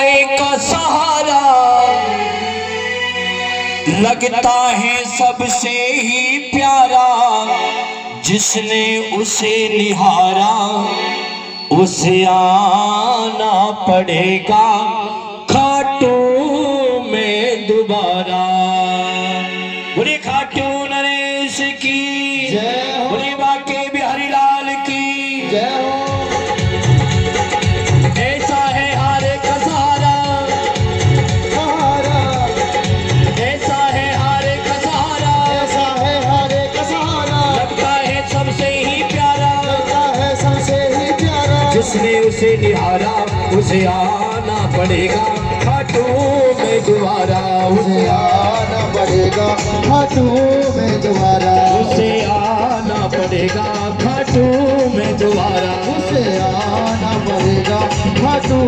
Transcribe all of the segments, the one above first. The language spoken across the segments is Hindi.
का सहारा लगता है सबसे ही प्यारा। जिसने उसे निहारा उसे आना पड़ेगा खाटू में दोबारा। बोले खाटू नरेश की जय, बोले बाके बिहारी लाल की जय हो। ऐसा है हारे का सहारा, ऐसा है हारे का सहारा, ऐसा है हारे का सहारा, लगता है सबसे ही प्यारा, लगता है सबसे ही प्यारा। जिसने उसे निहारा उसे आना पड़ेगा खाटू में दोबारा, उसे आना पड़ेगा खाटू में दोबारा, उसे आना पड़ेगा खाटू में दोबारा, उसे आना पड़ेगा खाटू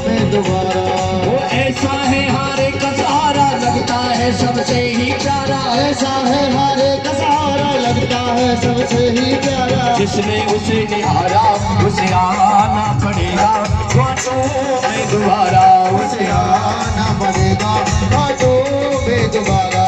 में दोबारा। वो ऐसा है हारे का सहारा लगता है सबसे ही प्यारा, ऐसा है हारे का सहारा, लगता है सबसे ही प्यारा। जिसने उसे निहारा उसे आना पड़ेगा खाटू में दोबारा, उसे आना पड़ेगा खाटू में दोबारा।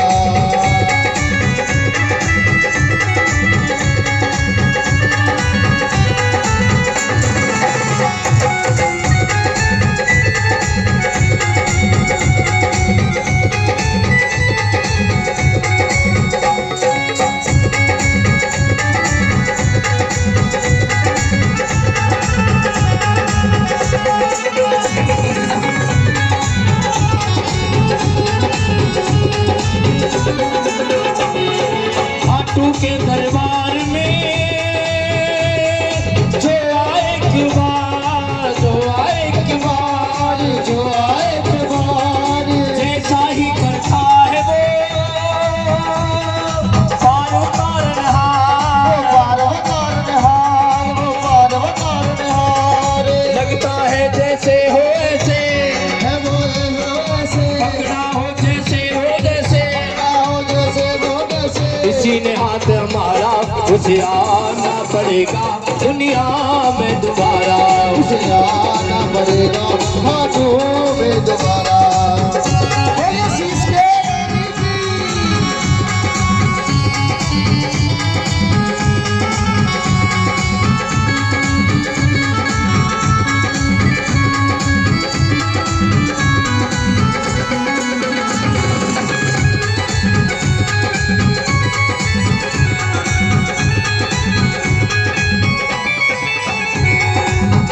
खाटू के दरबार में जो आए एक बार, जो आए एक बार, जो आए एक बार, जैसा ही करता है वो पार उतारनहार, पार उतारनहार, वो पार उतारनहार। लगता है जैसे हो ऐसे, है वो ऐसे, पकड़ा हो जैसे हो जैसे, हो जैसे वो जैसे। इसी ने हाथ हमारा उसे आना पड़ेगा दुनिया में दोबारा, उसे आना पड़ेगा खाटू में दोबारा। बोलिए शीश के रानी की।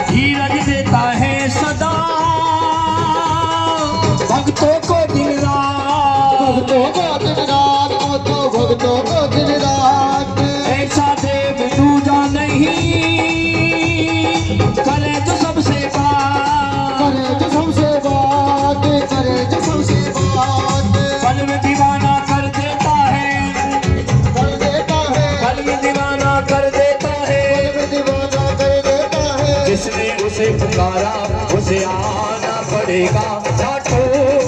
धीरज देता है सदा भक्तों को दिन रात, भक्तों को दिन रात, भक्तों को दिन रात। ऐसा देव दूजा नहीं करे तो सबसे बात, करे जो सबसे बात, करे जो सबसे बात। पल में दीवाना कर देता है, कर देता है, पल में दीवाना कर देता है। में दीवाना कर देता है। जिसने उसे पुकारा उसे आना पड़ेगा खाटू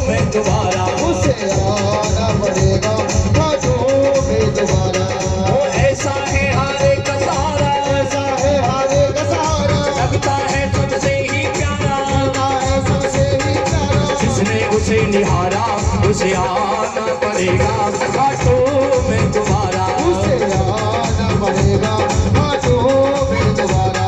में दोबारा, उसे आना पड़ेगा खाटू में दोबारा। वो ऐसा है हारे का सहारा, ऐसा है हारे का सहारा, लगता है सबसे ही प्यारा। लगता है सबसे ही प्यारा। जिसने उसे निहारा उसे आना पड़ेगा खाटू में दोबारा, उसे आना पड़ेगा खाटू में दोबारा।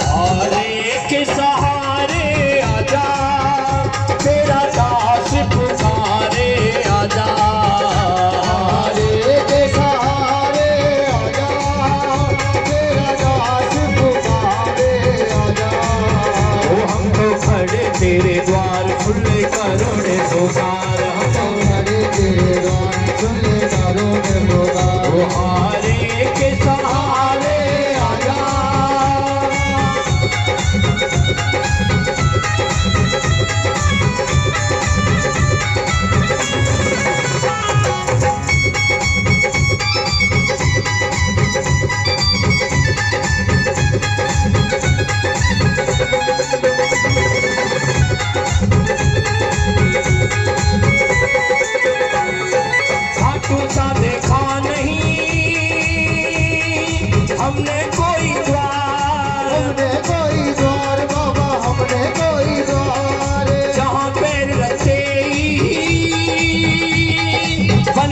हारे के सहारे आजा तेरा दास पुकारे आजा, हारे के सहारे आजा, तेरा दास पुकारे आजा। वो हम तो खड़े तेरे द्वार खुले करोड़े पुकार, हम हरे तेरे द्वार खुले करोड़े पुकार। वो हारे के सहारे आजा,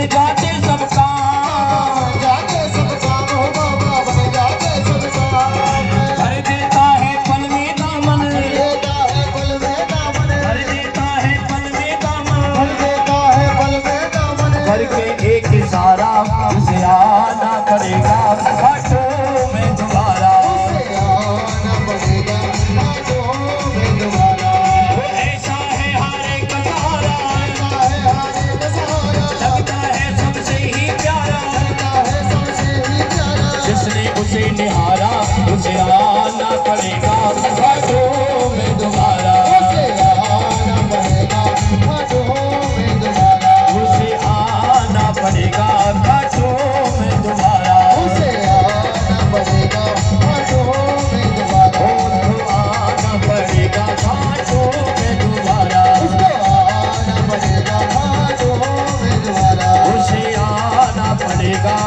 बन जाते सब काम, जाते सब काम हो बाबा बन जाते सब काम। भर देता है पल में दामन, देता है पल में दामन, भर देता है पल में दामन, भर देता है पल में दामन। भर के एक इशारा उसे आना पड़ेगा घाटों में दोबारा। उसे आना पड़ेगा घाटों में दोबारा। वो ऐसा है हारे का सहारा, ऐसा है हारे का सहारा, लगता है सबसे ही प्यारा, लगता है सबसे ही प्यारा। जिसने उसे निहारा उसे आना पड़ेगा घाटों में दोबारा। उसे आना पड़ेगा घाटों में दोबारा। उसे आना पड़ेगा घाटों में दोबारा। उसे आना पड़ेगा घाटों में दोबारा। उसको आना पड़ेगा घाटों में दोबारा। उसको आना पड़ेगा घाटों में दोबारा। उसे आना पड़ेगा